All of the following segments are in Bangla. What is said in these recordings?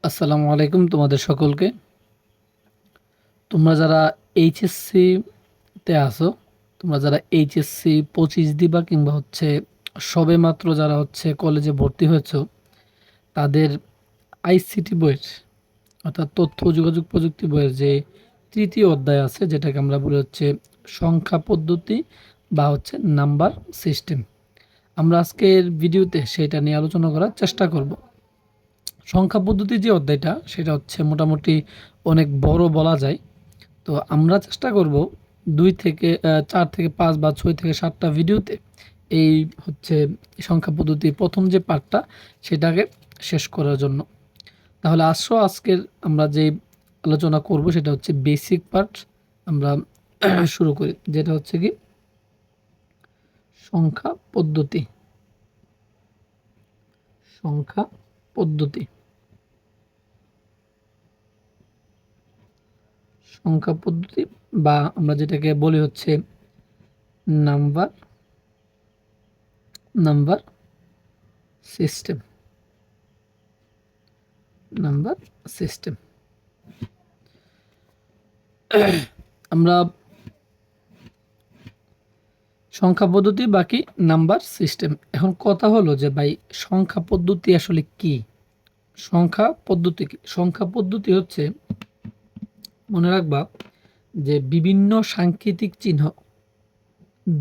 আসসালামু আলাইকুম তোমাদের সকলকে। তোমরা যারা এইচএসসি তে আছো, তোমরা যারা এইচএসসি 25 দিবা কিংবা সবেমাত্র যারা কলেজে ভর্তি হয়েছো, তাদের আইসিটি বইয়ের অর্থাৎ তথ্য ও যোগাযোগ প্রযুক্তি বইয়ের যে তৃতীয় অধ্যায় আছে, যেটাকে আমরা বলি সংখ্যা পদ্ধতি বা নাম্বার সিস্টেম। আমরা আজকের ভিডিওতে সেটা নিয়ে আলোচনা করার চেষ্টা করব। সংখ্যা পদ্ধতির যে অধ্যায়টা, সেটা মোটামুটি অনেক বড় বলা যায়। তো আমরা চেষ্টা করব 2 থেকে 4 থেকে 5 বা 6 থেকে 7টা ভিডিওতে এই সংখ্যা পদ্ধতির প্রথম যে পার্টটা সেটাকে শেষ করার জন্য। তাহলে আজকের আমরা যে আলোচনা করব সেটা বেসিক পার্ট। আমরা শুরু করি, যেটা কি সংখ্যা পদ্ধতি। সংখ্যা পদ্ধতি সংখ্যা পদ্ধতি বা আমরা যেটাকে বলি number number system. Number system আমরা সংখ্যা পদ্ধতি বাকি নাম্বার সিস্টেম। এখন কথা হলো যে ভাই, সংখ্যা পদ্ধতি আসলে কি? সংখ্যা পদ্ধতি কি? সংখ্যা পদ্ধতি মনে রাখবা যে বিভিন্ন সাংকেতিক চিহ্ন,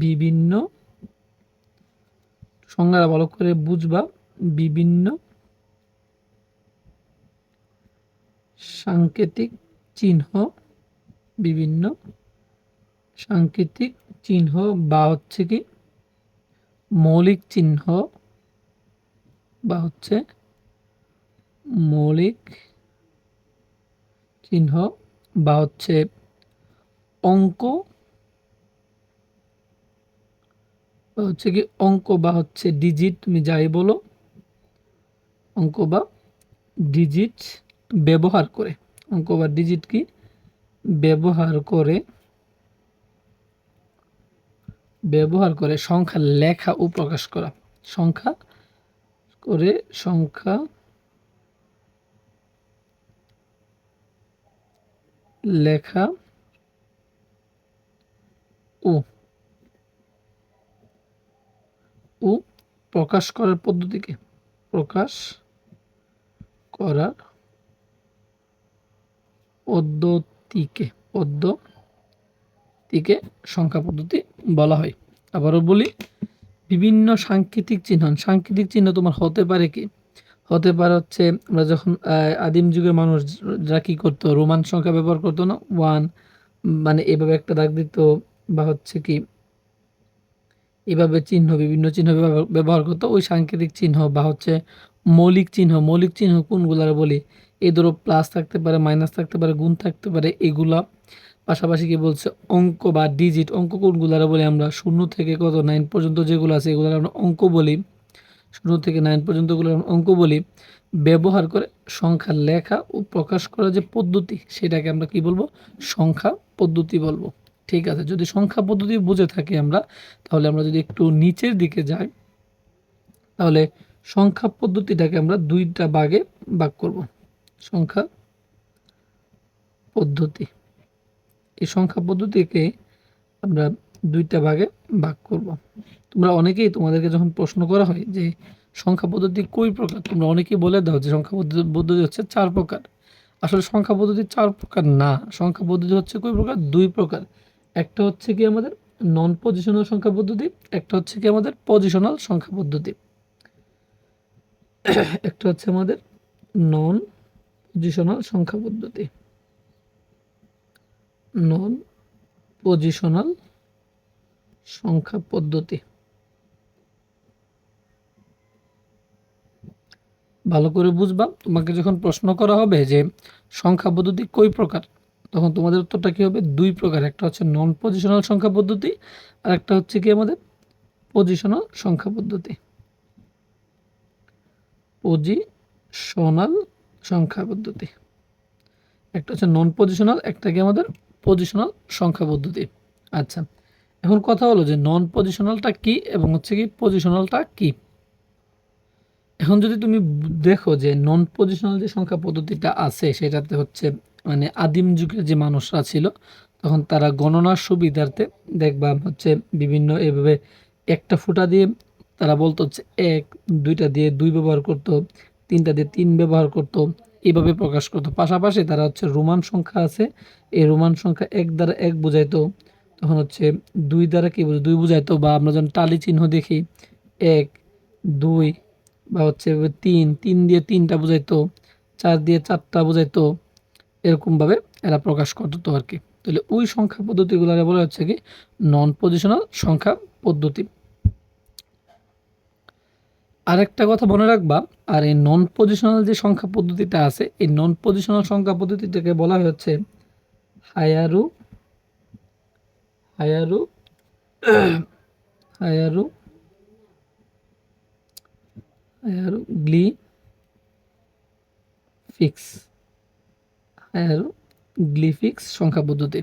বিভিন্ন সংজ্ঞা ভালো করে বুঝবা, বিভিন্ন সাংকেতিক চিহ্ন, বিভিন্ন সাংকেতিক চিহ্ন বা কি মৌলিক চিহ্ন বা মৌলিক চিহ্ন বা অঙ্ক বা কি অঙ্ক বা ডিজিট, তুমি যাই বলো, অঙ্ক বা ডিজিট ব্যবহার করে, অঙ্ক বা ডিজিট কি ব্যবহার করে সংখ্যা লেখা ও প্রকাশ করা। সংখ্যা লেখা ও প্রকাশ করার পদ্ধতিকে পদ্ধতিকে সংখ্যা পদ্ধতি বলা হয়। আবারও বলি, বিভিন্ন সাংকেতিক চিহ্ন তোমার হতে পারে কি? হতে পারে আমরা যখন আদিম যুগের মানুষরা কি করতো, রোমান সংখ্যা ব্যবহার করতো না, 1 মানে এভাবে একটা দাগ দিত, বা কি এভাবে বিভিন্ন চিহ্ন ব্যবহার করতো। ওই সাংকেতিক চিহ্ন বা মৌলিক চিহ্ন কোনগুলার বলি? এই ধরো প্লাস থাকতে পারে, মাইনাস থাকতে পারে, গুণ থাকতে পারে, এগুলা। পাশাপাশি কি বলছে, অঙ্ক বা ডিজিট, অঙ্ক কোনগুলারা বলি আমরা? 0 থেকে 9 পর্যন্ত যেগুলো আছে এগুলো আমরা অঙ্ক বলি। 0 থেকে 9 পর্যন্ত এগুলো আমরা অঙ্ক বলি। ব্যবহার করে সংখ্যা লেখা ও প্রকাশ করার যে পদ্ধতি, সেটাকে আমরা কি বলবো? সংখ্যা পদ্ধতি বলবো। ঠিক আছে, যদি সংখ্যা পদ্ধতি বুঝে থাকি আমরা, তাহলে আমরা যদি একটু নিচের দিকে যাই, তাহলে সংখ্যা পদ্ধতিটাকে আমরা 2টা ভাগে ভাগ করব। সংখ্যা পদ্ধতি, এই সংখ্যা পদ্ধতিকে আমরা 2টা ভাগে ভাগ করব। তোমরা অনেকেই, তোমাদেরকে যখন প্রশ্ন করা হয় যে সংখ্যা পদ্ধতি কই প্রকার, তোমরা অনেকেই বলে দাও যে সংখ্যা পদ্ধতি 4 প্রকার। আসলে সংখ্যা পদ্ধতি 4 প্রকার না, সংখ্যা পদ্ধতি কই প্রকার? 2 প্রকার। একটা কি আমাদের নন পজিশনাল সংখ্যা পদ্ধতি, একটা কি আমাদের পজিশনাল সংখ্যা পদ্ধতি। একটা আমাদের নন পজিশনাল সংখ্যা পদ্ধতি, নন পজিশনাল সংখ্যা পদ্ধতি। ভালো করে বুঝবা, তোমাকে যখন প্রশ্ন করা হবে যে সংখ্যা পদ্ধতি কই প্রকার, তখন তোমাদের উত্তরটা কি হবে? 2 প্রকার। একটা নন পজিশনাল সংখ্যা পদ্ধতি, আর একটা কি আমাদের পজিশনাল সংখ্যা পদ্ধতি। পজিশনাল সংখ্যা পদ্ধতি, একটা নন পজিশনাল, একটা কি আমাদের পজিশনাল সংখ্যা পদ্ধতি। আচ্ছা, এখন কথা হলো যে নন পজিশনালটা কি এবং কি পজিশনালটা কি? এখন যদি তুমি দেখো যে নন পজিশনাল যে সংখ্যা পদ্ধতিটা আছে সেটাতে হচ্ছে মানে আদিম যুগের যে মানুষরা ছিল তখন তারা গণনার সুবিধার্থে দেখবা হচ্ছে বিভিন্ন এভাবে একটা ফুটা দিয়ে তারা বলতো হচ্ছে এক, দুইটা দিয়ে দুই ব্যবহার করতো, তিনটা দিয়ে তিন ব্যবহার করতো, এইভাবে প্রকাশ করতো। পাশাপাশি তারা হচ্ছে রোমান সংখ্যা আছে, এই রোমান সংখ্যা এক দ্বারা এক বোঝাইতো, তখন হচ্ছে দুই দ্বারা কি বোঝায় দুই বোঝাইতো, বা আমরা যখন টালি চিহ্ন দেখি এক, দুই, বা হচ্ছে তিন, তিন দিয়ে তিনটা বোঝাইতো, চার দিয়ে চারটা বোঝাইতো, এরকমভাবে এরা প্রকাশ করতো আর কি। তাহলে ওই সংখ্যা পদ্ধতিগুলো বলা হচ্ছে কি নন পজিশনাল সংখ্যা পদ্ধতি। আরেকটা কথা মনে রাখবা, আর এই নন পজিশনাল যে সংখ্যা পদ্ধতিটা আছে এই নন পজিশনাল সংখ্যা পদ্ধতিটাকে বলা হচ্ছে হায়ারু হায়ারু হায়ারু হায়ারু গ্লিফিক্স হায়ারু গ্লিফিক্স সংখ্যা পদ্ধতি।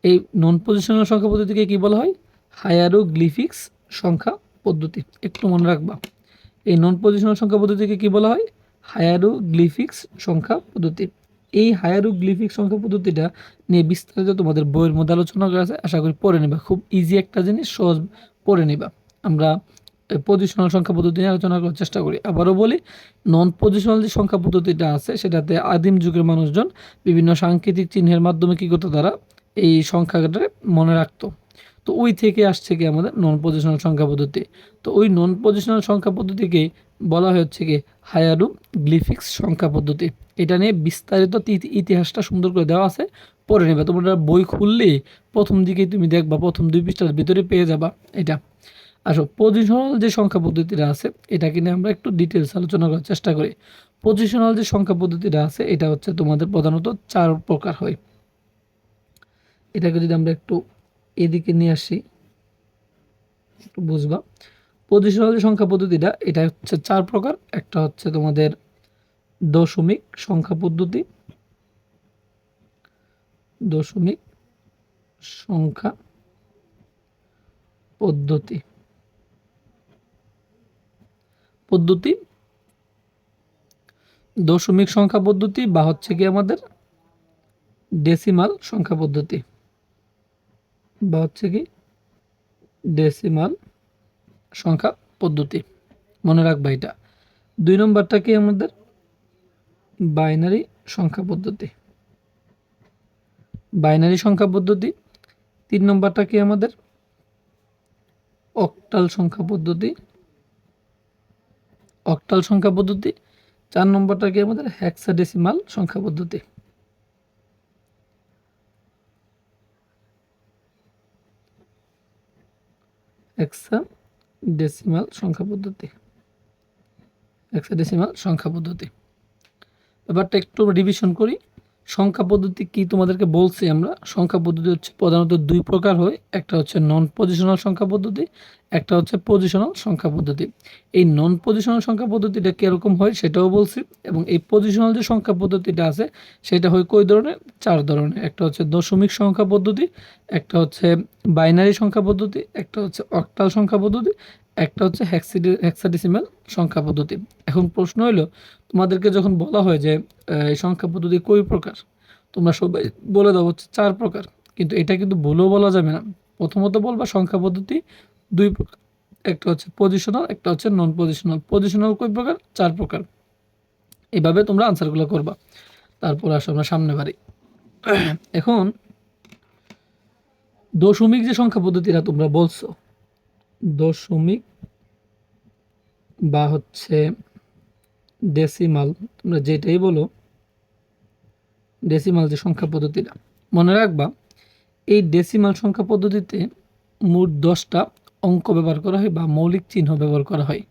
এই নন পজিশনাল সংখ্যা পদ্ধতিকে কি বলা হয়? হায়ারোগ্লিফিক্স সংখ্যা পদ্ধতি। একটু মনে রাখবা, এই নন পজিশনাল সংখ্যা পদ্ধতিকে কি বলা হয়? হায়ারোগ্লিফিক্স সংখ্যা পদ্ধতি। এই হায়ারোগ্লিফিক্স সংখ্যা পদ্ধতিটা নিয়ে বিস্তারিত তোমাদের বইয়ের মধ্যে আলোচনা করা আছে, আশা করি পড়ে নেবা। খুব ইজি একটা জিনিস, সহজ পড়ে নেবা। আমরা পজিশনাল সংখ্যা পদ্ধতি নিয়ে আলোচনা করার চেষ্টা করি। আবারও বলি, নন পজিশনাল যে সংখ্যা পদ্ধতিটা আছে সেটাতে আদিম যুগের মানুষজন বিভিন্ন সাংকেতিক চিহ্নের মাধ্যমে কী করতো, তারা এই সংখ্যাটা মনে রাখতো। তো ওই থেকে আসছে কি আমাদের নন পজিশনাল সংখ্যা পদ্ধতি। তো ওই নন পজিশনাল সংখ্যা পদ্ধতিকে বলা হচ্ছে কি হায়ারোগ্লিফিক্স সংখ্যা পদ্ধতি। এটা নিয়ে বিস্তারিত ইতিহাসটা সুন্দর করে দেওয়া আছে, পড়ে নেবে। তোমরা বই খুললে প্রথম দিকেই তুমি দেখবা, প্রথম 2 পৃষ্ঠার ভিতরে পেয়ে যাবা এটা। আসো, পজিশনাল যে সংখ্যা পদ্ধতিটা আছে এটাকে নিয়ে আমরা একটু ডিটেলস আলোচনা করার চেষ্টা করি। পজিশনাল যে সংখ্যা পদ্ধতিটা আছে এটা হচ্ছে তোমাদের প্রধানত 4 প্রকার হয়। এটাকে যদি আমরা একটু এদিকে নিয়ে আসি একটু বুঝবা। পজিশনাল যে সংখ্যা পদ্ধতিটা এটা হচ্ছে 4 প্রকার। একটা হচ্ছে তোমাদের দশমিক সংখ্যা পদ্ধতি, দশমিক সংখ্যা পদ্ধতি পদ্ধতি দশমিক সংখ্যা পদ্ধতি, বা হচ্ছে কি আমাদের ডেসিমাল সংখ্যা পদ্ধতি, বা হচ্ছে কি ডেসিমাল সংখ্যা পদ্ধতি। মনে রাখবা এটা। 2 নম্বরটা কি আমাদের বাইনারি সংখ্যা পদ্ধতি, বাইনারি সংখ্যা পদ্ধতি। 3 নম্বরটা কি আমাদের অক্টাল সংখ্যা পদ্ধতি, অক্টাল সংখ্যা পদ্ধতি। 4 নম্বরটা কি আমাদের হেক্সাডেসিমাল সংখ্যা পদ্ধতি। হেক্সাডেসিমাল সংখ্যা পদ্ধতি, হেক্সাডেসিমাল সংখ্যা পদ্ধতি। ব্যাপারটা একটু রিভিশন করি। সংখ্যা পদ্ধতি কি তোমাদেরকে বলছি আমরা, সংখ্যা পদ্ধতি হচ্ছে প্রধানত 2 প্রকার হয়। একটা হচ্ছে নন পজিশনাল সংখ্যা পদ্ধতি, একটা হচ্ছে পজিশনাল সংখ্যা পদ্ধতি। এই নন পজিশনাল সংখ্যা পদ্ধতিটা কীরকম হয় সেটাও বলছি, এবং এই পজিশনাল যে সংখ্যা পদ্ধতিটা আছে সেটা হয় কই ধরনের? 4 ধরনের। একটা হচ্ছে দশমিক সংখ্যা পদ্ধতি, একটা হচ্ছে বাইনারি সংখ্যা পদ্ধতি, একটা হচ্ছে অক্টাল সংখ্যা পদ্ধতি, একটা হচ্ছে হেক্সাডেসিমাল সংখ্যা পদ্ধতি। এখন প্রশ্ন হলো, তোমাদেরকে যখন বলা হয় যে এই সংখ্যা পদ্ধতি কয় প্রকার, তোমরা সবাই বলে দাও হচ্ছে 4 প্রকার, কিন্তু এটা কিন্তু ভুলও বলা যাবে না। প্রথমত বলবা সংখ্যা পদ্ধতি 2 প্রকার, একটা হচ্ছে পজিশনাল, একটা হচ্ছে নন পজিশনাল। পজিশনাল কয় প্রকার? 4 প্রকার। এইভাবে তোমরা আনসারগুলো করবা। তারপর আসো আমরা সামনে বাড়ি। এখন দশমিক যে সংখ্যা পদ্ধতিটা তোমরা বলছো, দশমিক বা হচ্ছে ডেসিমাল, তোমরা যেটাই বলো, ডেসিমাল যে সংখ্যা পদ্ধতিটা, মনে রাখবা এই ডেসিমাল সংখ্যা পদ্ধতিতে মোট 10টা অঙ্ক ব্যবহার করা হয় বা মৌলিক চিহ্ন ব্যবহার করা হয়।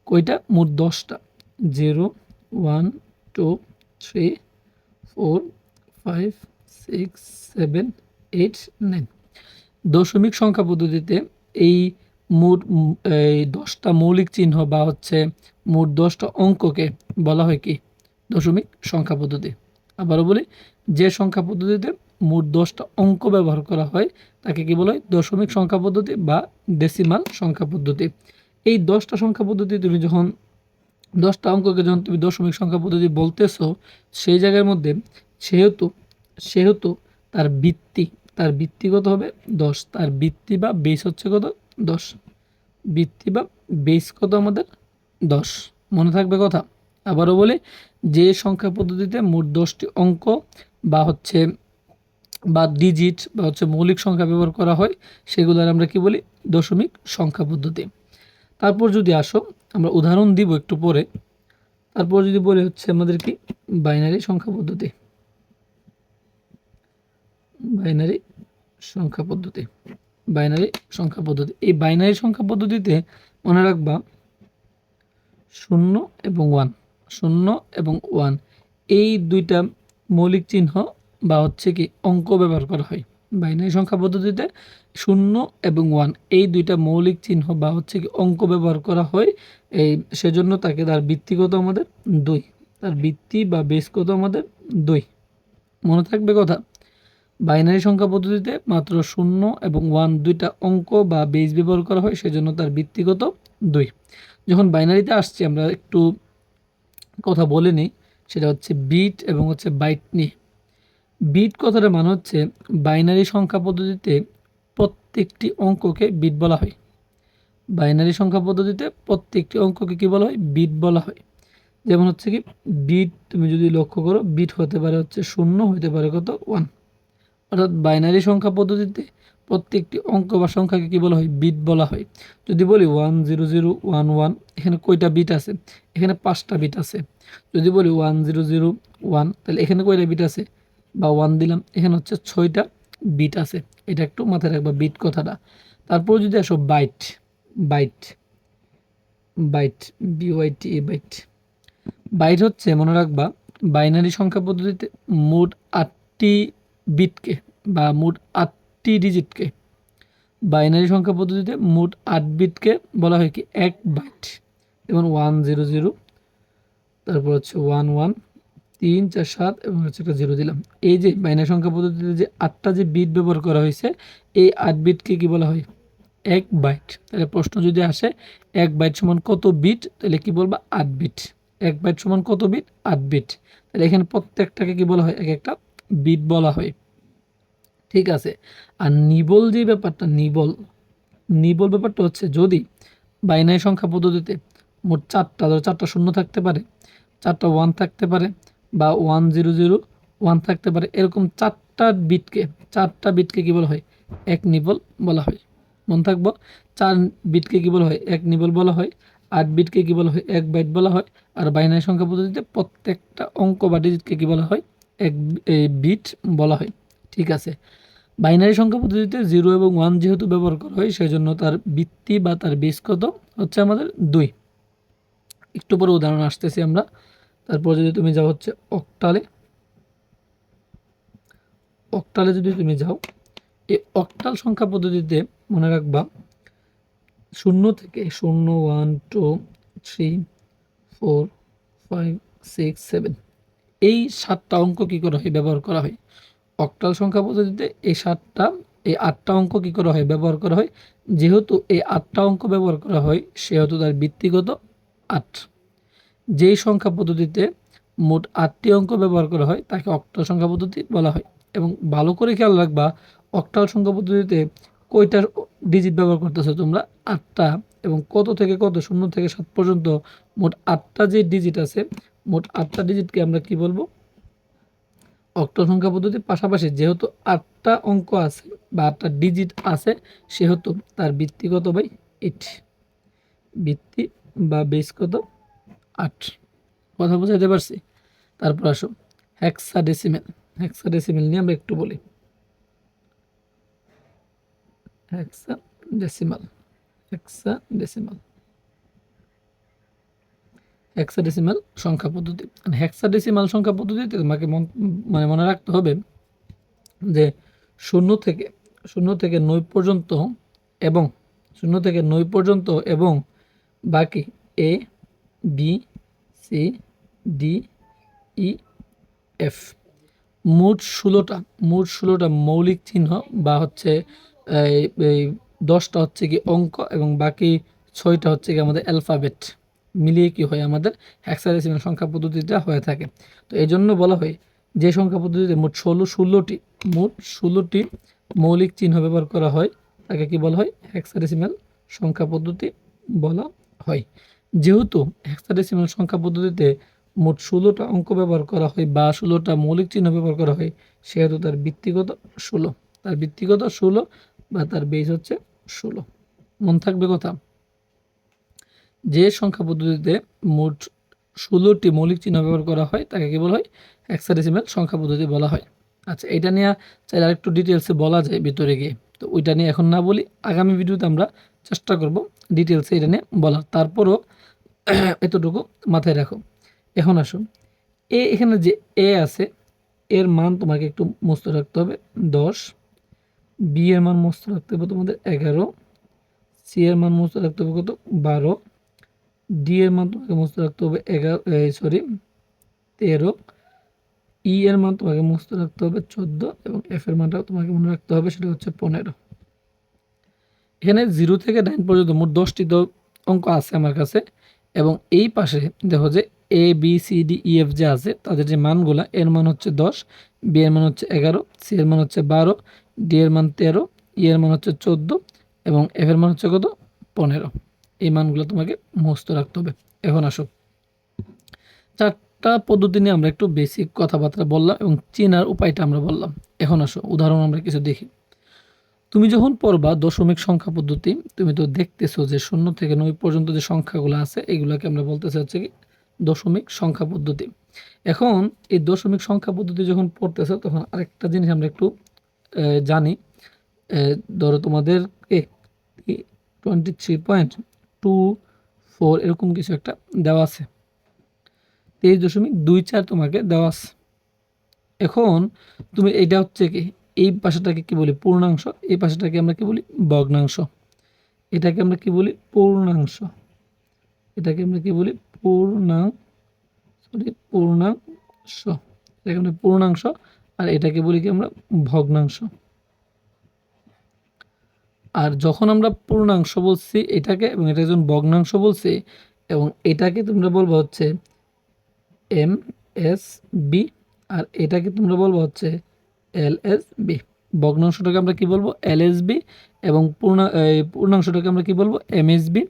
কয়টা? মোট 10টা। 0, 1, 2, 3, 4, 5, 6, 7, 8, 9। দশমিক সংখ্যা পদ্ধতিতে এই মোট এই 10টা মৌলিক চিহ্ন বা হচ্ছে মোট 10টা অঙ্ককে বলা হয় কি? দশমিক সংখ্যা পদ্ধতি। আবারও বলি, যে সংখ্যা পদ্ধতিতে মোট 10টা অঙ্ক ব্যবহার করা হয় তাকে কি বলা হয়? দশমিক সংখ্যা পদ্ধতি বা ডেসিমাল সংখ্যা পদ্ধতি। এই 10টা সংখ্যা পদ্ধতি তুমি যখন 10টা অঙ্ককে যখন তুমি দশমিক সংখ্যা পদ্ধতি বলতেছো সেই জায়গার মধ্যে সেহেতু সেহেতু তার বৃত্তি কত হবে 10, তার বৃত্তি বা বেস হচ্ছে কত 10, বৃত্তি বা বেস কত আমাদের 10, মনে থাকবে কথা। আবারও বলি, যে সংখ্যা পদ্ধতিতে মোট 10টি অঙ্ক বা হচ্ছে বা ডিজিট বা হচ্ছে মৌলিক সংখ্যা ব্যবহার করা হয় সেগুলোর আমরা কি বলি দশমিক সংখ্যা পদ্ধতি। তারপর যদি আসো আমরা উদাহরণ দিব একটু পরে, তারপর যদি বলি হচ্ছে আমাদের কি বাইনারি সংখ্যা পদ্ধতি, বাইনারি সংখ্যা পদ্ধতি, বাইনারি সংখ্যা পদ্ধতি। এই বাইনারি সংখ্যা পদ্ধতিতে মনে রাখবা 0 এবং 1, 0 এবং 1 এই দুইটা মৌলিক চিহ্ন বা হচ্ছে কি অঙ্ক ব্যবহার করা হয়। বাইনারি সংখ্যা পদ্ধতিতে 0 এবং 1 এই দুইটা মৌলিক চিহ্ন বা হচ্ছে কি অঙ্ক ব্যবহার করা হয়। এই সেজন্য তাকে তার বৃত্তিগত আমাদের 2, তার বৃত্তি বা বেস কত আমাদের 2, মনে থাকবে কথা। বাইনারি সংখ্যা পদ্ধতিতে মাত্র 0 এবং 1 দুইটা অঙ্ক বা বেস ব্যবহার করা হয়, সেজন্য তার বৃত্তিগত 2। যখন বাইনারিতে আসছি আমরা একটু কথা বলে নিই, সেটা হচ্ছে বিট এবং হচ্ছে বাইট নিয়ে। বিট কথাটা মানে হচ্ছে বাইনারি সংখ্যা পদ্ধতিতে প্রত্যেকটি অঙ্ককে বিট বলা হয়। বাইনারি সংখ্যা পদ্ধতিতে প্রত্যেকটি অঙ্ককে কি বলা হয় বিট বলা হয়। যেমন হচ্ছে কি বিট তুমি যদি লক্ষ্য করো বিট হতে পারে হচ্ছে 0, হতে পারে কত 1, অর্থাৎ বাইনারি সংখ্যা পদ্ধতিতে প্রত্যেকটি অঙ্ক বা সংখ্যাকে কি বলা হয় বিট বলা হয়। যদি বলি 10011 এখানে কয়টা বিট আছে, এখানে 5টা বিট আছে। যদি বলি 1001 তাহলে এখানে কয়টা বিট আছে বা 1 দিলাম, এখানে হচ্ছে 6টা বিট আছে। এটা একটু মাথায় রাখবা বিট কথাটা। তারপর যদি আসো byte, byte byte B Y T byte, byte হচ্ছে মনে রাখবা বাইনারি সংখ্যা পদ্ধতিতে মোট 8টি বিটকে বা মোট 8টি ডিজিটকে, বাইনারি সংখ্যা পদ্ধতিতে মোট 8 বিটকে বলা হয় কি এক বাইট। যেমন 100, তারপর হচ্ছে 11, 3 4 7 এবং হচ্ছে একটা 0 দিলাম। এই যে বাইনারি সংখ্যা পদ্ধতিতে যে 8টা যে বিট ব্যবহার করা হয়েছে এই 8 বিটকে কি বলা হয় এক বাইট। তাহলে প্রশ্ন যদি আসে 1 বাইট সমান কত বিট, তাহলে কি বলবা 8 বিট। 1 বাইট সমান কত বিট 8 বিট। তাহলে এখানে প্রত্যেকটাকে কি বলা হয় এক একটা বিট বলা হয়। ঠিক আছে। আর নিবল যে ব্যাপারটা, নিবল নিবল ব্যাপারটা হচ্ছে যদি বাইনারি সংখ্যা পদ্ধতিতে মোট 4টা, ধরো 4টা শূন্য থাকতে পারে, 4টা 1 থাকতে পারে বা 1001 থাকতে পারে, এরকম 4টা বিটকে কি বলা হয় এক নিবল বলা হয়। মনে থাকবো 4 বিটকে কি বলা হয় এক নিবল বলা হয়, 8 বিটকে কি বলা হয় এক বাইট বলা হয়। আর বাইনারি সংখ্যা পদ্ধতিতে প্রত্যেকটা অঙ্ক বা ডিজিটকে কি বলা হয় এক বিট বলা হয়। ঠিক আছে। বাইনারি সংখ্যা পদ্ধতিতে 0 এবং 1 যেহেতু ব্যবহার করা হয় সেজন্য তার বৃত্তি বা তার বেস কত হচ্ছে আমাদের 2। একটু পরে উদাহরণ আসতেছি আমরা। তারপর যদি তুমি যাও হচ্ছে অক্টালে, অক্টালে যদি তুমি যাও এই অক্টাল সংখ্যা পদ্ধতিতে মনে রাখবা 0 থেকে 0 1 2 3 4 5 6 7 এই 7টা অঙ্ক কি করা হয় ব্যবহার করা হয়। অক্টাল সংখ্যা পদ্ধতিতে এই 8টা অঙ্ক কি করা হয় ব্যবহার করা হয়। যেহেতু এই 8টা অঙ্ক ব্যবহার করা হয় সেহেতু তার বৃত্তিগত 8। যেই সংখ্যা পদ্ধতিতে মোট 8টি অঙ্ক ব্যবহার করা হয় তাকে অক্টাল সংখ্যা পদ্ধতি বলা হয়। এবং ভালো করে খেয়াল রাখবা অক্টাল সংখ্যা পদ্ধতিতে কয়টা ডিজিট ব্যবহার করতেছো তোমরা 8টা, এবং কত থেকে কত 0 থেকে 7 পর্যন্ত মোট 8টা যে ডিজিট আছে, মোট 8টা ডিজিটকে আমরা কি বলবো অক্টাল সংখ্যা পদ্ধতির পাশাপাশি যেহেতু 8টা অঙ্ক আছে বা 8টা ডিজিট আছে সেহেতু তার বৃত্তিগত বাই 8, বৃত্তি বা বেস কত 8। কথা বুঝাইতে পারছি। তারপর আসো হেক্সাডেসিমেল, হেক্সাডেসিমেল নিয়ে আমরা একটু বলি। হেক্সাডেসিমাল, হেক্সাডেসিমাল, হেক্সাডেসিমাল সংখ্যা পদ্ধতি। হেক্সাডেসিমাল সংখ্যা পদ্ধতিতে তোমাকে মানে মনে রাখতে হবে যে 0 থেকে 9 পর্যন্ত এবং 0 থেকে 9 পর্যন্ত এবং বাকি A B C D E F মোট 16টা মৌলিক চিহ্ন বা হচ্ছে এই 10টা হচ্ছে কি অঙ্ক এবং বাকি 6টা হচ্ছে কি আমাদের অ্যালফাবেট। মিলিয়ে কি হয় আমাদের হেক্সাডেসিমাল সংখ্যা পদ্ধতিটা হয়ে থাকে। তো এই জন্য বলা হয় যে সংখ্যা পদ্ধতিতে মোট 16টি মৌলিক চিহ্ন ব্যবহার করা হয় তাকে কি বলা হয় হেক্সাডেসিমাল সংখ্যা পদ্ধতি বলা হয়। যেহেতু হেক্সাডেসিমাল সংখ্যা পদ্ধতিতে মোট 16টা অঙ্ক ব্যবহার করা হয় বা 16টা মৌলিক চিহ্ন ব্যবহার করা হয়, সেহেতু তার ভিত্তিগত 16 বা তার বেস হচ্ছে 16। মন থাকবে কথা। যে সংখ্যা পদ্ধতিতে মোট 16টি মৌলিক চিহ্ন ব্যবহার করা হয় তাকে কি বলা হয় হেক্সাডেসিমাল সংখ্যা পদ্ধতি বলা হয়। আচ্ছা, এটা নিয়ে চাইলে আরেকটু ডিটেলসে বলা যায় ভিতরে গিয়ে, তো ওইটা নিয়ে এখন না বলি, আগামী ভিডিওতে আমরা চেষ্টা করব ডিটেলসে এটা নিয়ে বলার। তারপরও এতটুকু মাথায় রাখো। এখন আসো, এখানে যে এ আছে, এর মান তোমাকে একটু মুস্ত রাখতে হবে 10, বি এর মান মুস্ত রাখতে হবে তোমাদের 11, সি এর মান মুস্ত রাখতে হবে কত 12, ডি এর মান তোমাকে মুস্ত রাখতে হবে 13, ই এর মান তোমাকে মুস্ত রাখতে হবে 14 এবং এফ এর মানটাও তোমাকে মনে রাখতে হবে, সেটা হচ্ছে 15। এখানে 0 থেকে 9 পর্যন্ত মোট 10টি অঙ্ক আছে আমার কাছে, এবং এই পাশে দেখো যে A B C D E F যে আছে তাদের যে মানগুলা, এর মান হচ্ছে 10, বি এর মান হচ্ছে 11, সি এর মান হচ্ছে 12, ডি এর মান 13, ই এর মান হচ্ছে 14 এবং এফ এর মান হচ্ছে কত 15। এই মানগুলো তোমাকে মুখস্থ রাখতে হবে। এখন আসো, চারটা পদ্ধতি নিয়ে আমরা একটু বেসিক কথাবার্তা বললাম এবং চেনার উপায়টা আমরা বললাম। এখন আসো, উদাহরণ আমরা কিছু দেখি। তুমি যখন পড়বা দশমিক সংখ্যা পদ্ধতি, তুমি তো দেখতেছো যে 0 থেকে 9 পর্যন্ত যে সংখ্যাগুলো আছে এগুলোকে আমরা বলতে চাচ্ছি কি দশমিক সংখ্যা পদ্ধতি। এখন এই দশমিক সংখ্যা পদ্ধতি যখন পড়তেছো তখন আরেকটা জিনিস আমরা একটু জানি। ধরো তোমাদের 23.24 এরকম কিছু একটা দেওয়া আছে, 23.24 তোমাকে দেওয়া আছে। এখন তুমি এটা হচ্ছে কি, এই পাশাটাকে কি বলি পূর্ণাংশ, এই পাশাটাকে আমরা কি বলি ভগ্নাংশ, এটাকে আমরা কি বলি পূর্ণাংশ, এটাকে আমরা কি বলি পূর্ণাংশ, এটাকে আমরা পূর্ণাংশ, আর এটাকে বলি কি আমরা ভগ্নাংশ। আর যখন আমরা পূর্ণাংশ বলছি এটাকে, এবং এটা যখন ভগ্নাংশ বলছি, এবং এটাকে তোমরা বলবো হচ্ছে এম এস বি, আর এটাকে তোমরা বলবো হচ্ছে এল এস বি। ভগ্নাংশটাকে আমরা কি বলবো এল এস বি, এবং পূর্ণাংশটাকে আমরা কি বলবো এম এস বি,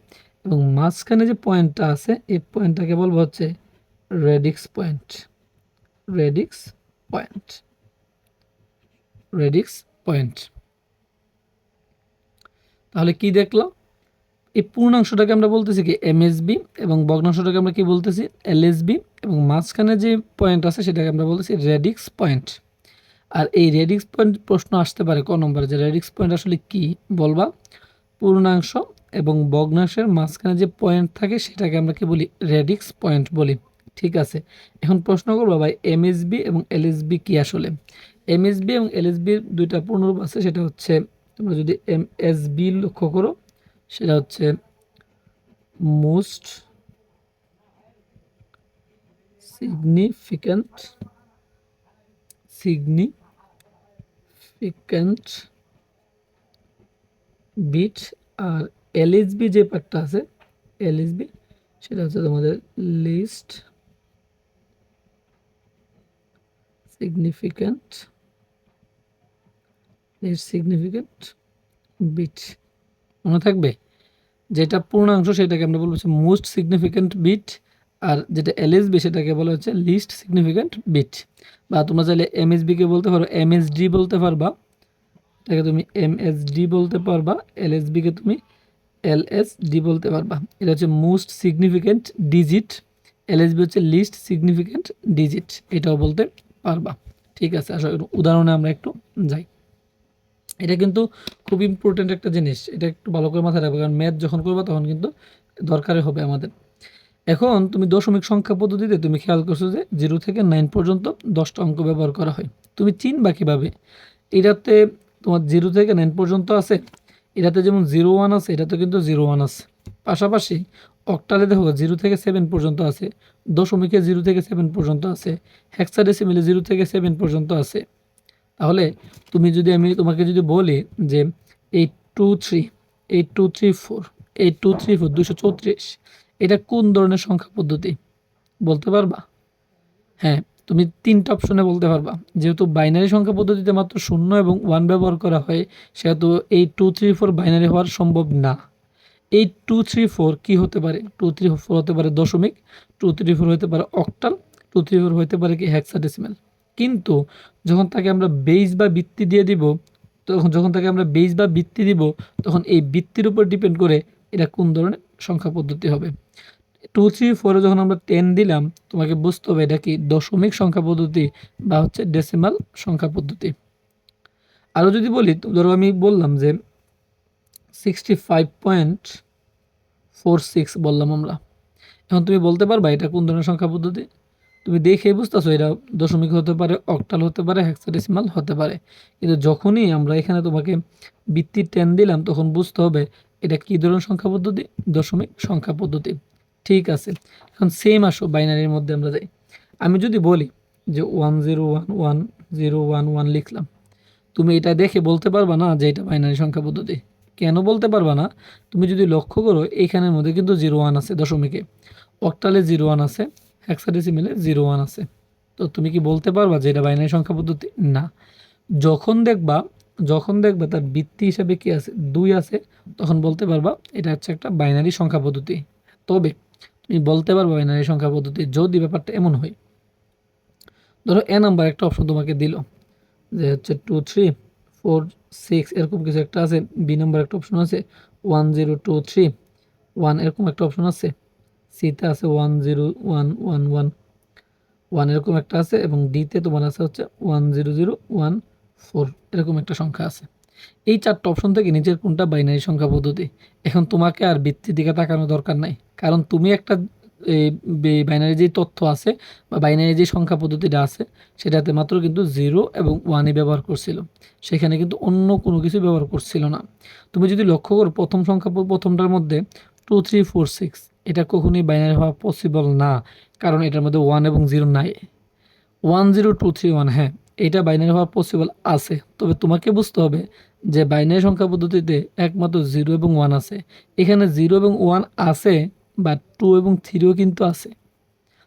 এবং মাঝখানে যে পয়েন্টটা আছে এই পয়েন্টটাকে বলবো হচ্ছে radix point, radix point, radix point. তাহলে কি দেখলাম, এই পূর্ণাংশটাকে আমরা বলতেছি কি এমএসবি, এবং ভগ্নাংশটাকে আমরা কি বলতেছি এলএসবি, এবং মাঝখানে যে পয়েন্ট আছে সেটাকে আমরা বলতেছি রেডিক্স পয়েন্ট। আর এই রেডিক্স পয়েন্ট প্রশ্ন আসতে পারে ক নম্বরে, যে রেডিক্স পয়েন্ট আসলে কি বলবা, পূর্ণাংশ এবং ভগ্নাংশের মাঝখানে যে পয়েন্ট থাকে সেটাকে আমরা কি বলি রেডিক্স পয়েন্ট বলি। ঠিক আছে, এখন প্রশ্ন করবো ভাই এমএসবি এবং এলএসবি কি আসলে। এমএসবি এবং এলএসবির দুইটা পূর্ণরূপ আছে, সেটা হচ্ছে তোমরা যদি এমএসবি লক্ষ্য করো সেটা হচ্ছে মোস্ট সিগনিফিক্যান্ট বিট, আর এলএসবি যে পার্টটা আছে এলএসবি সেটা হচ্ছে তোমাদের লিস্ট সিগনিফিক্যান্ট বিট। মনে থাকবে, যেটা পূর্ণাংশ সেটাকে আমরা বলবো হচ্ছে মোস্ট সিগনিফিক্যান্ট বিট, আর যেটা এলএসবি সেটাকে বলা হচ্ছে লিস্ট সিগনিফিক্যান্ট বিট। বা তোমরা চাইলে এমএসবিকে বলতে পারো এমএসডি বলতে পারবা, এটাকে তুমি এমএসডি বলতে পারবা, এলএসবিকে তুমি এলএসডি বলতে পারবা। এটা হচ্ছে মোস্ট সিগনিফিক্যান্ট ডিজিট, এলএসবি হচ্ছে লিস্ট সিগনিফিক্যান্ট ডিজিট, এটাও বলতে পারবা। ঠিক আছে, আসলে উদাহরণে আমরা একটু যাই। এটা কিন্তু খুব ইম্পর্টেন্ট একটা জিনিস, এটা একটু ভালো করে মাথায় রাখবে, কারণ ম্যাথ যখন করবা তখন কিন্তু দরকারে হবে আমাদের। এখন তুমি দশমিক সংখ্যা পদ্ধতিতে তুমি খেয়াল করছো যে 0 থেকে 9 পর্যন্ত 10টা অঙ্ক ব্যবহার করা হয়। তুমি চিনবা কীভাবে, এটাতে তোমার 0 থেকে 9 পর্যন্ত আছে, এটাতে যেমন 01 আছে এটাতে কিন্তু 01 আছে। পাশাপাশি অক্টালে দেখো 0 থেকে 7 পর্যন্ত আছে, দশমিকে 0 থেকে 7 পর্যন্ত আছে, হেক্সাডেসিমেলে 0 থেকে 7 পর্যন্ত আছে। তাহলে আমি তোমাকে যদি বলি যে 823 8234 8234 234, এটা কোন ধরনের সংখ্যা পদ্ধতি বলতে পারবা? হ্যাঁ, তুমি ৩টা অপশনে বলতে পারবা। যেহেতু বাইনারি সংখ্যা পদ্ধতিতে মাত্র ০ এবং ১ ব্যবহার করা হয়, সেহেতু এই ২, ৩, ৪ বাইনারি হওয়ার সম্ভব না। এই ২, ৩, ৪ কি হতে পারে? ২, ৩, ৪ হতে পারে দশমিক, ২, ৩, ৪ হতে পারে অক্টাল, ২, ৩, ৪ হতে পারে কি হেক্সাডেসিমাল। কিন্তু যখন তাকে আমরা বেস বা বৃত্তি দিয়ে দিব, যখন তাকে আমরা বেস বা বৃত্তি দিব, তখন এই বৃত্তির উপর ডিপেন্ড করে এটা কোন ধরনের সংখ্যা পদ্ধতি হবে। ২, ৩, ৪ এ যখন আমরা 10 দিলাম, তোমাকে বুঝতে হবে এটা কি দশমিক সংখ্যা পদ্ধতি বা হচ্ছে ডেসিমাল সংখ্যা পদ্ধতি। আরও যদি বলি, ধরো আমি বললাম যে 65.46 বললাম আমরা। এখন তুমি বলতে পারবা এটা কোন ধরনের সংখ্যা পদ্ধতি? তুমি দেখেই বুঝতেছো এটা দশমিক হতে পারে, অক্টাল হতে পারে, হেক্সাডেসিমাল হতে পারে। কিন্তু যখনই আমরা এখানে তোমাকে বৃত্তি 10 দিলাম, তখন বুঝতে হবে এটা কি ধরনের সংখ্যা পদ্ধতি? দশমিক সংখ্যা পদ্ধতি। ঠিক আছে, এখন সেম আসো বাইনারির মধ্যে আমরা যাই। আমি যদি বলি যে 10111011 লিখলাম, তুমি এটা দেখে বলতে পারবা না যে এটা বাইনারি সংখ্যা পদ্ধতি। কেন বলতে পারবা না? তুমি যদি লক্ষ্য করো এইখানের মধ্যে কিন্তু 01 আছে দশমিকে, অক্টালে 01 আছে, হেক্সাডেসিমেলে 01 আছে। তো তুমি কি বলতে পারবা যে এটা বাইনারি সংখ্যা পদ্ধতি? না। যখন দেখবা তার বৃত্তি হিসাবে কি আছে? 2 আছে, তখন বলতে পারবা এটা হচ্ছে একটা বাইনারি সংখ্যা পদ্ধতি। তবে তুমি বলতে পারবা বাইনারি সংখ্যা পদ্ধতি যদি ব্যাপারটা এমন হয়। ধরো এ নাম্বার একটা অপশন তোমাকে দিল যে হচ্ছে 2, 3, 4, 6 এরকম কিছু একটা আছে। বি নাম্বার একটা অপশন আছে 1, 0, 2, 3, 1 এরকম একটা অপশন আছে। সিতে আছে 1, 0, 1, 1, 1, 1 এরকম একটা আছে, এবং ডিতে তোমার আছে হচ্ছে 1, 0, 0, 1, 4 এরকম একটা সংখ্যা আছে। এই 4টা অপশন থেকে নিজের কোনটা বাইনারি সংখ্যা পদ্ধতি? এখন তোমাকে আর বৃত্তির দিকে তাকানোর দরকার নাই, কারণ তুমি একটা বাইনারি যে তথ্য আছে বা বাইনারি যে সংখ্যা পদ্ধতিটা আছে, সেটাতে মাত্র কিন্তু 0 এবং 1ই ব্যবহার করছিল, সেখানে কিন্তু অন্য কোনো কিছু ব্যবহার করছিল না। তুমি যদি লক্ষ্য করো প্রথম সংখ্যা প্রথমটার মধ্যে 2, 3, 4, 6 এটা কখনোই বাইনারি হওয়া পসিবল না, কারণ এটার মধ্যে 1 এবং 0 নাই। 1, 0, 2, 3, 1 হ্যাঁ, এটা বাইনারি হওয়া পসিবল আছে, তবে তোমাকে বুঝতে হবে যে বাইনারি সংখ্যা পদ্ধতিতে একমাত্র 0 এবং 1 আছে। এখানে 0 এবং 1 আছে, বা 2 এবং 3ও কিন্তু আছে।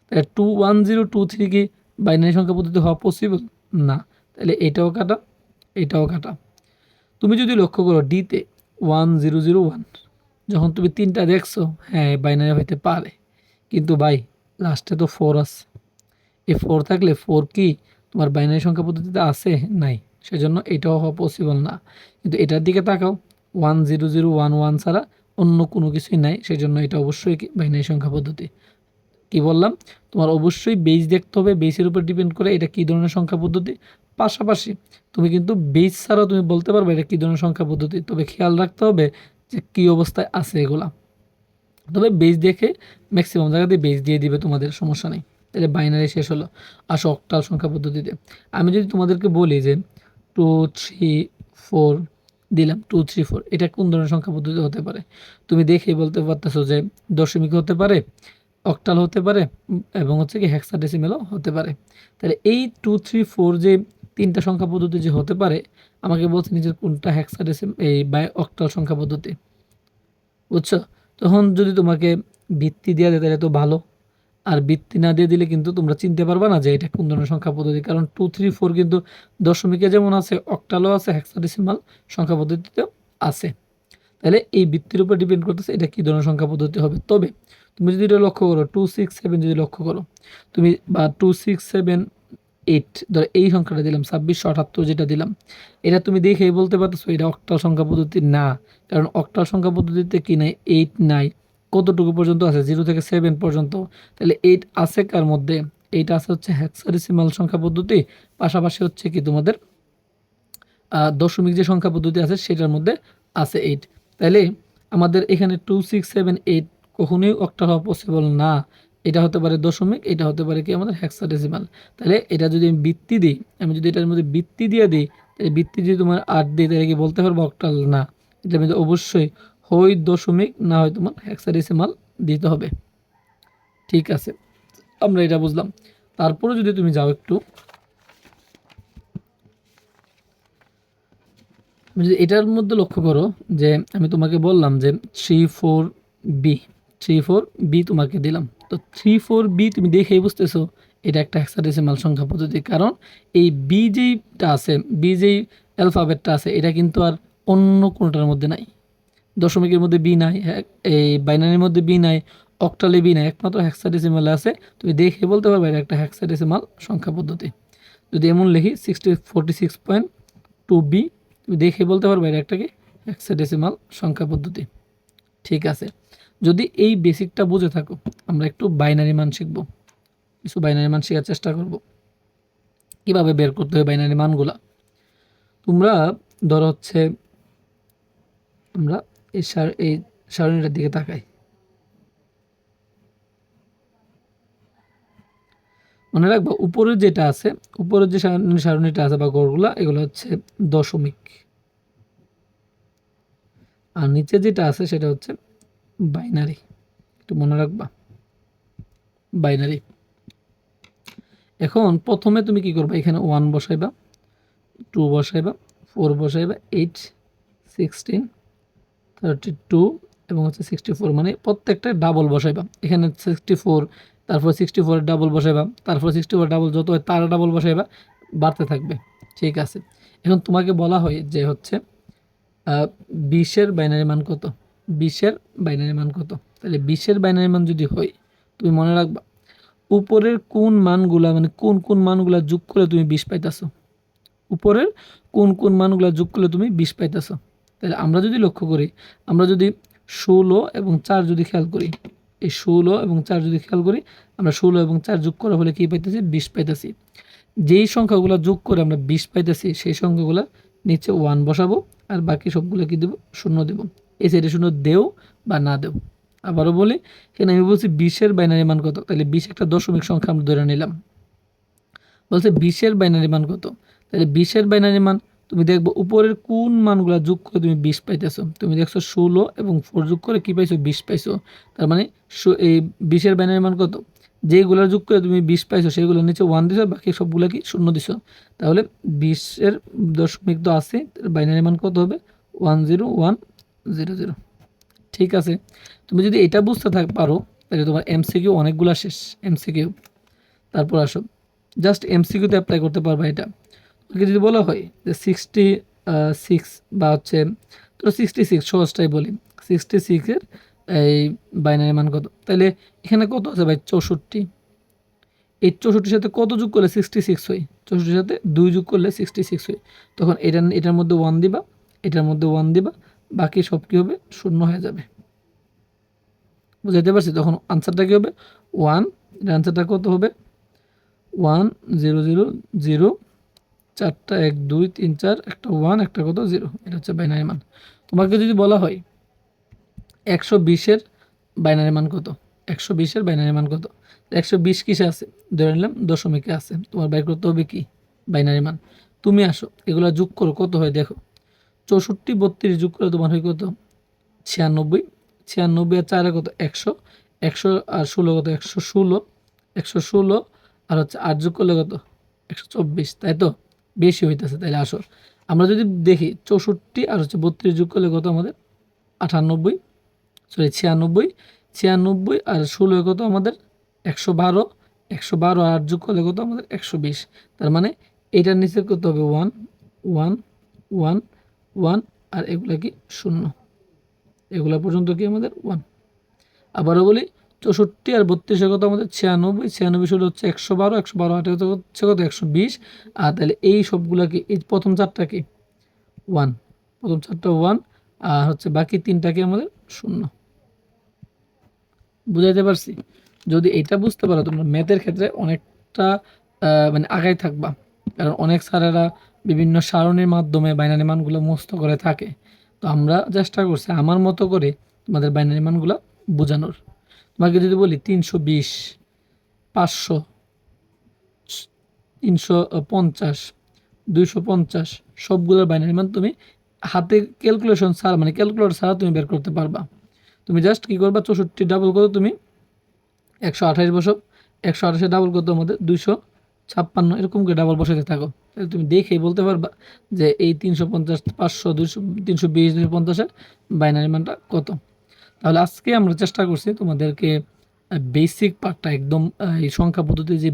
তাহলে 2, 1, 0, 2, 3 কি বাইনারি সংখ্যা পদ্ধতি হওয়া পসিবল না। তাহলে এটাও কাটা, এটাও কাটা। তুমি যদি লক্ষ্য করো ডিতে 1, 0, 0, 1, যখন তুমি 3টা দেখছো, হ্যাঁ বাইনারি হইতে পারে, কিন্তু ভাই লাস্টে তো 4 আছে। এই 4 থাকলে 4 কি তোমার বাইনারি সংখ্যা পদ্ধতিতে আছে? নাই। সেজন্য এটাও হওয়া পসিবল না। কিন্তু এটার দিকে তাকাও, 1, 0, 0, 1, 1 ছাড়া অন্য কোনো কিছুই নাই, সেজন্য এটা অবশ্যই কি বাইনারি সংখ্যা পদ্ধতি। কি বললাম? তোমার অবশ্যই বেস দেখতে হবে, বেসের উপর ডিপেন্ড করে এটা কী ধরনের সংখ্যা পদ্ধতি। পাশাপাশি তুমি কিন্তু বেস ছাড়াও তুমি বলতে পারবে এটা কী ধরনের সংখ্যা পদ্ধতি, তবে খেয়াল রাখতে হবে যে কী অবস্থায় আছে এগুলা। তবে বেস দেখে ম্যাক্সিমাম জায়গাতে বেস দিয়ে দিবে, তোমাদের সমস্যা নেই। তাহলে বাইনারি শেষ হলো। আসো অক্টাল সংখ্যা পদ্ধতিতে। আমি যদি তোমাদেরকে বলি যে 2, 3, 4 দিলাম, 2, 3, 4 এটা কোন ধরনের সংখ্যা পদ্ধতি হতে পারে? তুমি দেখেই বলতে পারতেছো যে দশমিক হতে পারে, অক্টাল হতে পারে, এবং হচ্ছে কি হেক্সাডেসিমেলও হতে পারে। তাহলে এই 2, 3, 4 যে 3টা সংখ্যা পদ্ধতি যে হতে পারে, আমাকে বলছে নিজের কোনটা এই অক্টাল সংখ্যা পদ্ধতি। বুঝছো? তখন যদি তোমাকে ভিত্তি দিয়ে দেয় তাহলে তো ভালো, আর ভিত্তি না দিয়ে দিলে কিন্তু তোমরা চিনতে পারবে না যে এটা কোন ধরনের সংখ্যা পদ্ধতি, কারণ 2, 3, 4 কিন্তু দশমিকে যেমন আছে, অক্টালও আছে, হেক্সাডেসিমাল সংখ্যা পদ্ধতিতেও আছে। তাহলে এই ভিত্তির উপর ডিপেন্ড করতেছে এটা কী ধরনের সংখ্যা পদ্ধতি হবে। তবে তুমি যদি এটা লক্ষ্য করো 2, 6, 7 যদি লক্ষ্য করো তুমি, বা 2, 6, 7, 8 ধরো এই সংখ্যাটা দিলাম, 2678 যেটা দিলাম, এটা তুমি দেখেই বলতে পারতেছো এটা অক্টাল সংখ্যা পদ্ধতি না, কারণ অক্টাল সংখ্যা পদ্ধতিতে কি নাই? 8 নাই। কতটুকু পর্যন্ত আছে? 0 থেকে 7 পর্যন্ত। তাহলে 8 আছে কার মধ্যে? 8 আছে হচ্ছে হেক্সাডেসিমাল সংখ্যা পদ্ধতি, পাশাপাশি হচ্ছে কি তোমাদের দশমিক যে সংখ্যা পদ্ধতি আছে সেটার মধ্যে আছে 8। তাহলে আমাদের এখানে 2, 6, 7, 8 কখনোই অক্টাল হওয়া পসিবল না। এটা হতে পারে দশমিক, এটা হতে পারে কি আমাদের হেক্সাডেসিমাল। তাহলে এটা যদি আমি বৃত্তি দিই, আমি যদি এটার মধ্যে বৃত্তি দিয়ে দিই, তাহলে বৃত্তি যদি তোমার 8 দিই, তাহলে কি বলতে পারবো অক্টাল না? এটার মধ্যে অবশ্যই হয় দশমিক, না হয় তোমার হেক্সাডেসিমাল দিতে হবে। ঠিক আছে, আমরা এটা বুঝলাম। তারপরে যদি তুমি যাও একটু, তুমি যদি এটার মধ্যে লক্ষ্য করো যে আমি তোমাকে বললাম যে 3, 4, বি 34b তোমাকে দিলাম। তো 34b তুমি দেখেই বুঝতেছো এটা একটা হেক্সাডেসিমাল সংখ্যা পদ্ধতি, কারণ এই বি যেইটা আছে, বি যেই অ্যালফাবেটটা আছে এটা কিন্তু আর অন্য কোনোটার মধ্যে নাই। দশমিকের মধ্যে বি নাই, এই বাইনারির মধ্যে বি নাই, অক্টালে বি নাই, একমাত্র হেক্সাডেসিমালে আছে। তুমি দেখে বলতে পারবে এটা একটা হেক্সাডেসিমাল সংখ্যা পদ্ধতি। যদি এমন লিখি 46.2b, তুমি দেখে বলতে পারবে এটা একটা কি হেক্সাডেসিমাল সংখ্যা পদ্ধতি। ঠিক আছে, যদি এই বেসিকটা বুঝে থাকো, আমরা একটু বাইনারি মান শিখব, কিছু বাইনারি মান শেখার চেষ্টা করব কিভাবে বের করতে হয় বাইনারি মানগুলা। তোমরা ধরো হচ্ছে আমরা এই সারণীটার দিকে তাকাই, মনে রাখবো উপরের যেটা আছে, উপরের যে সারণীটা আছে বা গড়গুলা, এগুলো হচ্ছে দশমিক, আর নিচে যেটা আছে সেটা হচ্ছে বাইনারি। একটু মনে রাখবা বাইনারি। এখন প্রথমে তুমি কি করবা, এখানে 1 বসাইবা, 2 বসাইবা, 4 বসাইবা, 8, 16, 32 এবং হচ্ছে 64, মানে প্রত্যেকটা ডাবল বসাইবা। এখানে 64, তারপর 64 ডাবল বসাইবা, তারপর 64 ডাবল, যত হয় তার ডাবল বসাইবা, বাড়তে থাকবে। ঠিক আছে, এখন তোমাকে বলা হয় যে হচ্ছে 20-এর বাইনারি মান কত, 20-এর বাইনারি মান কত। তাহলে 20-এর বাইনারি মান যদি হয়, তুমি মনে রাখবা উপরের কোন মানগুলা, মানে কোন কোন মানগুলা যোগ করলে তুমি 20 পাইতেছো, উপরের কোন কোন মানগুলা যোগ করলে তুমি 20 পাইতেছো। তাহলে আমরা যদি লক্ষ্য করি, আমরা যদি 16 এবং 4 যদি খেয়াল করি, এই 16 এবং 4 যদি খেয়াল করি, আমরা 16 এবং 4 যোগ করা হলে কি পাইতেছি, 20 পাইতেছি। যেই সংখ্যাগুলো যোগ করে আমরা 20 পাইতেছি, সেই সংখ্যাগুলো নিচে 1 বসাবো, আর বাকি সবগুলো কি দেবো, শূন্য দেবো। এই সাইডে শূন্য দেও বা না দেও। আবারও বলি, এখানে আমি বলছি 20-এর বাইনারি মান কত, তাহলে 20 একটা দশমিক সংখ্যা আমরা ধরে নিলাম। বলছে 20-এর বাইনারি মান কত, তাহলে 20-এর বাইনারি মান তুমি দেখবো উপরের কোন মানগুলো যোগ করে তুমি 20 পাইতেছো। তুমি দেখছো 16 এবং 4 যোগ করে কি পাইছো, 20 পাইছো। তার মানে এই 20-এর বাইনারি মান কত, যেগুলো যোগ করে তুমি 20 পাইছো সেগুলো নিচে 1 দিছো, বাকি সবগুলো কি শূন্য দিছো। তাহলে 20-এর দশমিক তো আছে, বাইনারি মান কত হবে, 10100। ঠিক আছে, তুমি যদি এটা বুঝতে পারো তাহলে তোমার এমসিকিউ অনেকগুলো শেষ। এমসিকিউ, তারপর আসো জাস্ট এমসিকিউতে অ্যাপ্লাই করতে পারবা এটা। তোমাকে যদি বলা হয় যে 66 বা হচ্ছে তো 66, সহজটাই বলি, 66-এর এই বাইনারি মান কত, তাহলে এখানে কত আছে ভাই, 64। এই 64-র সাথে কত যোগ করলে 66 হয়, 64-এর সাথে 2 যোগ করলে 66 হয়। তখন এটার মধ্যে 1 দিবা, এটার মধ্যে 1 দিবা, বাকি সব কি হবে, শূন্য হয়ে যাবে। বুঝাইতে পারছি? তখন আনসারটা কি হবে, 1। এটার আনসারটা কত হবে, 1000, 4টা 1 2 3 4, একটা 1, একটা কত 0। এটা হচ্ছে বাইনারি মান। তোমাকে যদি বলা হয় 120-এর বাইনারি মান কত, 120-এর বাইনারি মান কত, 120 কিসে আছে, ধরে নিলাম দশমিকে আছে। তোমার বাইর করতে হবে কি, বাইনারি মান। তুমি আসো এগুলো যোগ করো, কত হয় দেখো, 64 32 যোগ করে তোমার হয় কত, 96। 96 আর 4 কত, 100। 100 আর 16 কত, 116। 116 আর হচ্ছে 8 যোগ করলে কত, 124, তাই তো, বেশি হইতেছে। তাইলে আসো আমরা যদি দেখি 64 আর হচ্ছে 32 যোগ করলে কত আমাদের, 98, সরি 96। 96 আর 16 কত আমাদের, 112। 112 আর 8 যোগ করলে কত আমাদের, 120। তার মানে এটার নিচে কত হবে, 1 1 1 1, আর এগুলা কি শূন্য, এগুলা পর্যন্ত কি আমাদের 1। আবারও বলি, 64 আর 32 কত আমাদের, 96। 96 ষোলো হচ্ছে 112, 112 8 হচ্ছে কত, 120। আর তাহলে এই সবগুলাকে, এই প্রথম চারটা কি 1, প্রথম চারটা 1, আর হচ্ছে বাকি তিনটা কি আমাদের শূন্য। বুঝাইতে পারছি? যদি এটা বুঝতে পারো তোমরা ম্যাথের ক্ষেত্রে অনেকটা মানে আগাই থাকবা, কারণ অনেক স্যারেরা বিভিন্ন সারণীর মাধ্যমে বাইনারি মানগুলো মুখস্থ করে থাকে। তো আমরা চেষ্টা করছি আমার মতো করে তোমাদের বাইনারি মানগুলো বোঝানোর। তোমাকে যদি বলি 320, 500, 350, 250, সবগুলোর বাইনারি মান তুমি হাতে ক্যালকুলেশন ছাড়া, মানে ক্যালকুলেটর ছাড়া তুমি বের করতে পারবা। তুমি জাস্ট কী করবা, 64 ডাবল করো তুমি 128 বসো, 128 ডাবল করতো আমাদের 256, এরকম করে ডাবল বসাতে থাকো। তাহলে তুমি দেখেই বলতে পারবা যে এই 350, 500, 200, 320, 250-এর বাইনারি মানটা কত। তাহলে আজকে আমরা চেষ্টা করছি তোমাদেরকে বেসিক পার্টটা একদম এই সংখ্যা পদ্ধতির যে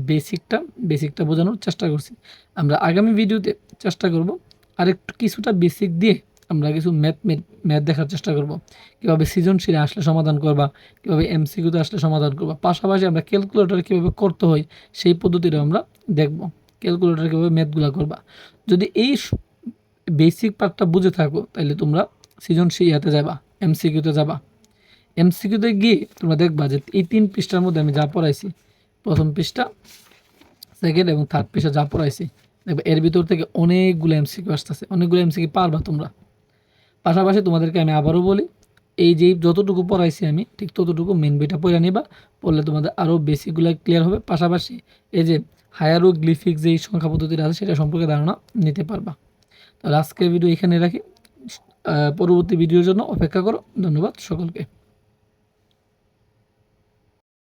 বেসিকটা বোঝানোর চেষ্টা করছি। আমরা আগামী ভিডিওতে চেষ্টা করব আরেকটু কিছুটা বেসিক দিয়ে আমরা কিছু ম্যাথ দেখার চেষ্টা করব, কীভাবে সৃজনশীলে আসলে সমাধান করবা, কীভাবে এমসিকিউতে আসলে সমাধান করবা। পাশাপাশি আমরা ক্যালকুলেটর কীভাবে করতে হয় সেই পদ্ধতিটা আমরা দেখব, ক্যালকুলেটর কীভাবে ম্যাথগুলো করবা। যদি এই বেসিক পার্টটা বুঝে থাকো তাহলে তোমরা সৃজনশীল যাবা, এমসিকিউতে যাবা। এমসিকিউতে গিয়ে তোমরা দেখবা যে এই 3 পৃষ্ঠার মধ্যে আমি যা পড়াইছি, প্রথম পৃষ্ঠা, সেকেন্ড এবং থার্ড পৃষ্ঠা যা পড়াইছি, দেখবা এর ভিতর থেকে অনেকগুলো এমসিকিউ আসতেছে, অনেকগুলো এমসিকিউ পারবা তোমরা। পাশাপাশি তোমাদেরকে আমি আবারও বলি, এই যে যতটুকু পড়াইছি আমি ঠিক ততটুকু মেন বইটা পড়ে নিবা, পড়লে তোমাদের আরও বেসিকগুলো ক্লিয়ার হবে। পাশাপাশি এই যে হায়ারোগ্লিফিক যেই সংখ্যা পদ্ধতিটা আছে সেটা সম্পর্কে ধারণা নিতে পারবা। তাহলে আজকের ভিডিও এখানে রাখি, পরবর্তী ভিডিওর জন্য অপেক্ষা করো। ধন্যবাদ সকলকে।